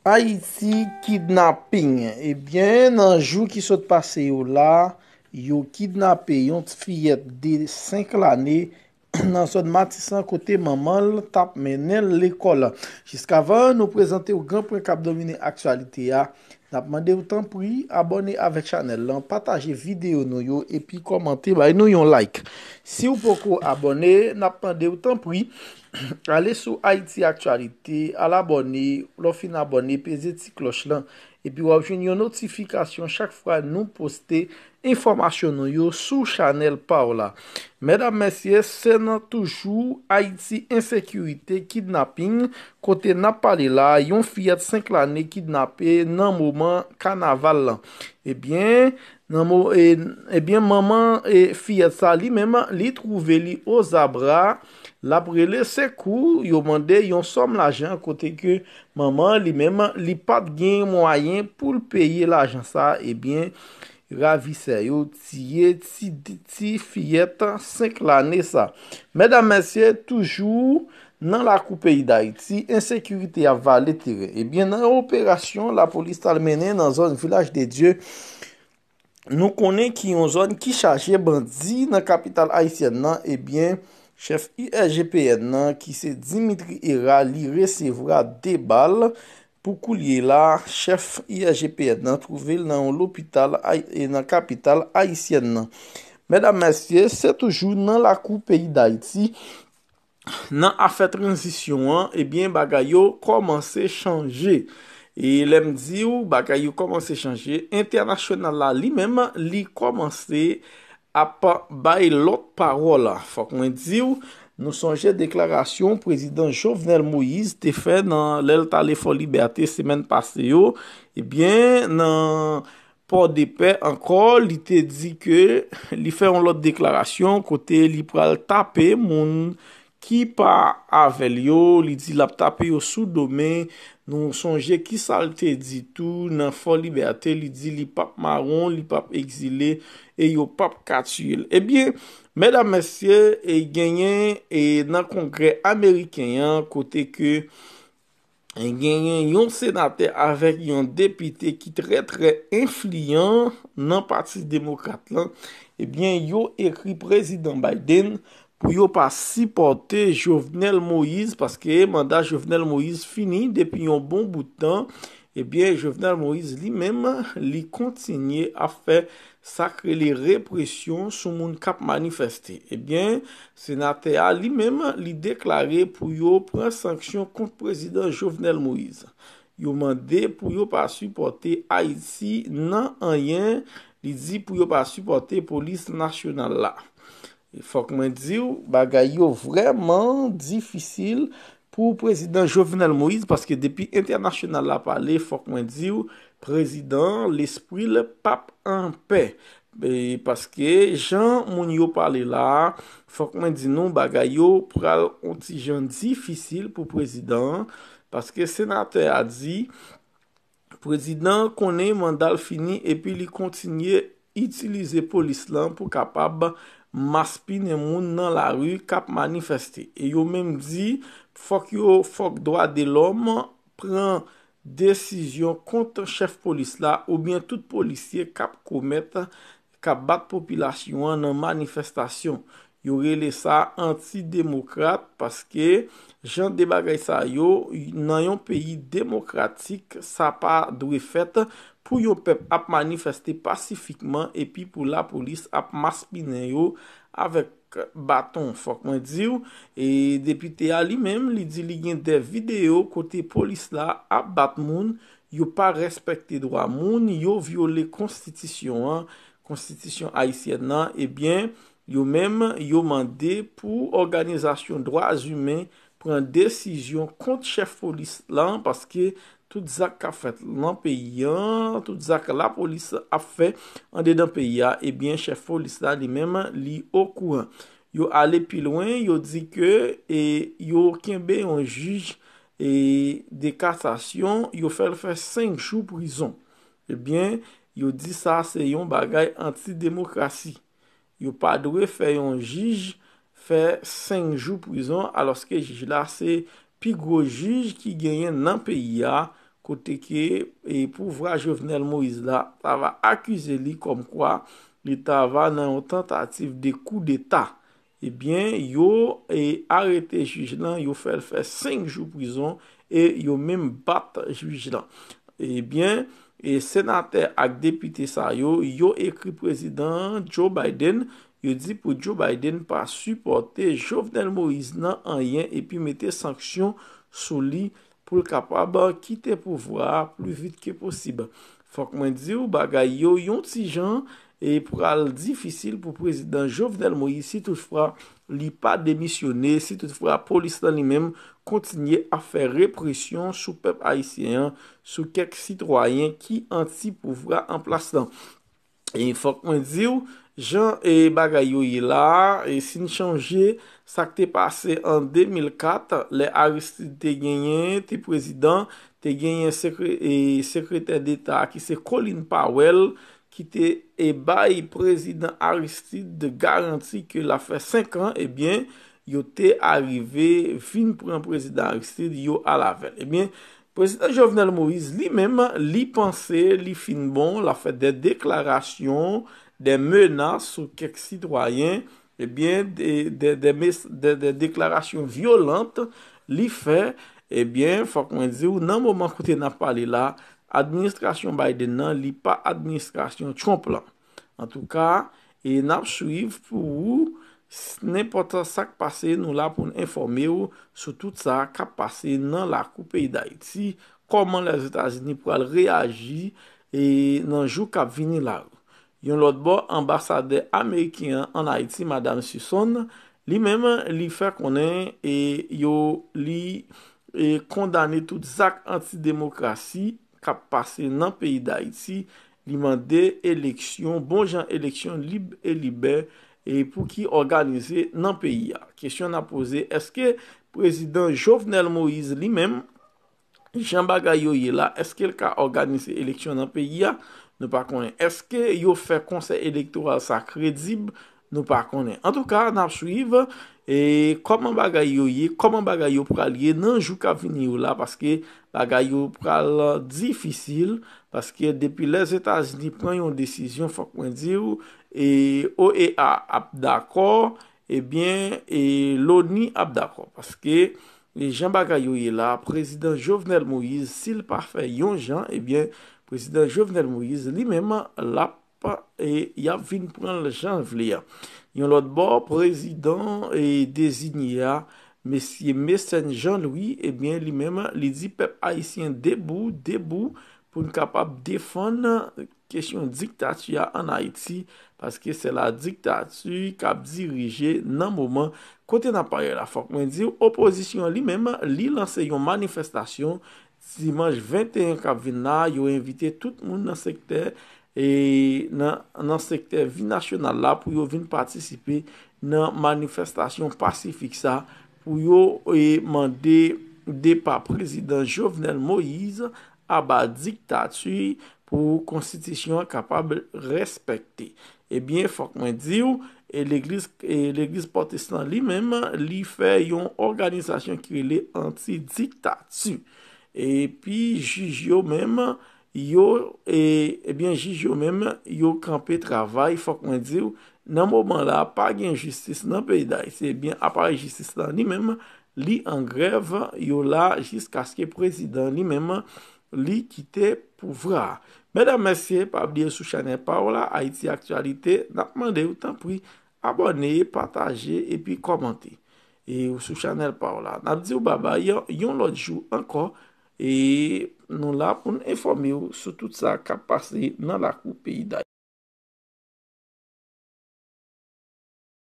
Haïti kidnapping. Ebyen, nan jou ki sot pase yo la, yo kidnappé yon ti fillette de 5 l'année nan son matisan kote maman tap menen l'école. Jiskavan nou prezante ou gran pren kap domine aktualite ya. Nap mande ou tan pri, abone avek chanel lan, pataje video nou yo, epi komante bay nou yon like. Si ou poko abone, nap mande ou tan pri, ale sou Haïti Actualité, al abone, lo fin abone, peze ti cloche lan, epi wap jwen yon notifikasyon chak fwa nou poste informasyon nou yo sou chanel pa ou la. Mesdames, messieurs, se nan toujou Haïti Insécurité Kidnapping, kote nap pale la, yon fillette 5 l'année kidnappé nan mouman kanaval lan. Ebyen, maman fillette sa li menman li trouve li o zabra, la prele se kou, yo mande yon som l'ajan kote ke maman li menman li pat gen moyen pou l'paye l'ajan sa, ebyen, ravise yo tiye ti fillette 5 l'année sa. Mesdames, messieurs, toujou nan la kou peyi d'Haïti, insécurité a valé tere. Ebyen, nan opération, la police talmene nan zone village de Dieu, nou konen ki yon zone ki chaje bandi nan kapital haïtienne nan, ebyen, chef IRGPN nan ki se Dimitri Era li resevra de bal pou kou liye la chef IRGPN nan trouvel nan l'hôpital et nan kapital haïtienne nan. Mesdames, messieurs, se toujou nan la kou peyi d'Haïti, nan afè transisyon an, ebyen bagay yo komanse chanje. E lem di ou bagay yo komanse chanje, internasyonal la li menm li komanse ap bay lot parola. Fok mwen di ou, nou sonje deklarasyon prezident Jovenel Moïse te fè nan lèl tale fò liberté semen pase yo, ebyen nan Port de Paix ankor li te di ke li fè an lot deklarasyon kote li pral tape moun ki pa avel yo, li di lap tape yo sou domen, nou sonje ki salte di tou nan fò liberté, li di li pap maron, li pap exilé, e yo pap katuel. Ebyen, mesdames, messieurs, e genyen nan kongre Ameriken kote ke genyen yon senate avek yon depite ki tre influent nan parti demokrate lan, ebyen yo ekri prezident Biden pou yo pa sipote Jovenel Moïse, paske mandat Jovenel Moïse fini depi yon bon boutan, ebyen Jovenel Moïse li menm li kontinye a fe sakre li represyon sou moun kap manifeste. Ebyen, senate a li menm li deklare pou yo pren sanksyon kont prezident Jovenel Moïse. Yo mande pou yo pa supporte Haïti nan anyen, li di pou yo pa supporte polis nasyonal la. Fok mwen di ou, bagay yo vreman difisil pou prezident Jovenel Moïse, paske depi internasyonal la pale, fok mwen di ou, prezident l'esprit le pape en paix. Paske jan moun yo pale la, fok mwen di nou bagay yo pral onti jan difisil pou prezident, paske senate a di, prezident konen mandal fini epi li kontinye itilize polis lan pou kapab maspine moun nan la ru kap manifeste. E yo menm di, fok droit de l'homme pren desisyon kontre chef polis la ou bien tout polisye kap komet, kap bat populasyon nan manifestasyon. Yo rele sa antidemokrate paske jan de bagay sa yo nan yon peyi demokratik sa pa dwe fet pou yon pep ap manifeste pasifikman epi pou la polis ap maspine yo avek baton. Fok mwen di ou, e depite a li menm li di li gen de video kote polis la ap bat moun, yo pa respekte droit moun, yo viole konstitisyon haïtienne nan, ebyen, yo menm yo mande pou organizasyon droits humains pren desisyon kont chef polis lan, paske tout zak ka fet nan peyi an, tout zak la polis a fe an de dan peyi an, ebyen chef polis la li menm li okouan. Yo ale pi loin, yo di ke yo kenbe yon juj de kassasyon, yo fel fe 5 jou prison. Ebyen, yo di sa se yon bagay anti-démocratie. Yo pa dwe fè yon juge fè 5 jou prison aloske juge la se pi gros juge ki genyen nan peyi ya kote ke pouvra Jovenel Moïse la ta va akuse li kom kwa li ta va nan yon tentative de coup d'État. Ebyen, yo arrêté juge lan, yo fè 5 jou prison et yo même bat juge lan. Ebyen, sénateur ak député sa yo écrit président Joe Biden, yo dit pour Joe Biden pas supporter Jovenel Moïse nan rien et puis mettre sanction sur lui pour capable quitter pouvoir plus vite que possible. Faut que moi dire bagay yo yon ti jan et pour al difficile pour président Jovenel Moïse si toutefois li pas démissionné, si toutefois la police dans lui-même continuer à faire répression sous peuple haïtien, sous quelques citoyens qui anti-pouvoir en place là. Et il faut qu'on dise, Jean et bagay yo yi là, et si nous changer, ça qui t'est passé en 2004, les Aristide te gagné, te président, te gagné secrétaire d'État qui c'est Colin Powell, qui te bail président Aristide de garantie que la fait 5 ans, eh bien, yo te arrivé, fin pour un président Aristide, yo à la veille. Eh bien, président Jovenel Moïse lui-même, li pensait, li fin bon, la fait des déclarations, des menaces sur quelques citoyens, eh bien, des déclarations violentes, li fait, eh bien, faut qu'on dise, nan moment côté n'a parlé là, administration Biden nan, li pas administration Trump là. En tout cas, et n'a suivre pour n'importe ça qui passe, nous là pour informer sur tout ça qui passe dans la coupe pays d'Haïti, comment les États-Unis pourraient réagir et dans le jour qui vient là. Yon l'autre bord, ambassadeur américain en Haïti, Madame Susson, lui-même, lui fait connaître et yo li condamné tout acte antidémocratie qui a passé dans le pays d'Haïti, li mandé élection, bon genre élection libre et libère et pour qui organiser dans le pays. Question à poser, est-ce que président Jovenel Moïse lui-même, Jean Bagayo là, est-ce qu'il a organisé élection dans le pays? Nous pas connaît. Est-ce que yo fait conseil électoral ça crédible? Nous pas connaît. En tout cas, n'a suivre et comment Bagayo pour aller dans jour qui venir là parce que Bagayo pour difficile parce que depuis les États-Unis prennent une décision faut qu'on dire et OEA a d'accord et bien et l'ONU a d'accord parce que les Jean Bagayo là président Jovenel Moïse s'il pas fait yon Jean et bien président Jovenel Moïse lui-même l'a et il a vinn prendre le janvier. Yon l'autre bord président et désigné monsieur Messen Jean-Louis et bien lui-même il dit peuple haïtien debout pour être capable de défendre question dictature en Haïti parce que c'est la dictature qui a dirigé dans le moment côté n'a pas la faut qu'on dire opposition lui-même li lancé une manifestation dimanche 21 qui vient là, yo invité tout le monde dans le secteur et dans le secteur vie national là pour yo venir participer dans manifestation pacifique ça pour yo demander départ président Jovenel Moïse à bas dictature pour constitution capable respecter. Eh bien faut qu'on dire et l'église protestante lui-même li fait une organisation qui est anti-dictature. Et puis juge yo même yo bien juge yo même yo campé travail faut qu'on dire dans moment là pas gain justice dans pays d'Haïti c'est bien appareil justice là lui-même li en grève yo là jusqu'à ce que président lui-même li quitte pouvoir. Mesdames messieurs pas oublier sur chaîne Paola Haïti actualité n'a demandé autant pour abonner, partager et puis commenter. Et sur channel Paola n'a dit bye bye yon l'autre jour encore. Et nous là pour nous informer sur tout ça qui a passé dans la coupe pays d'Haïti.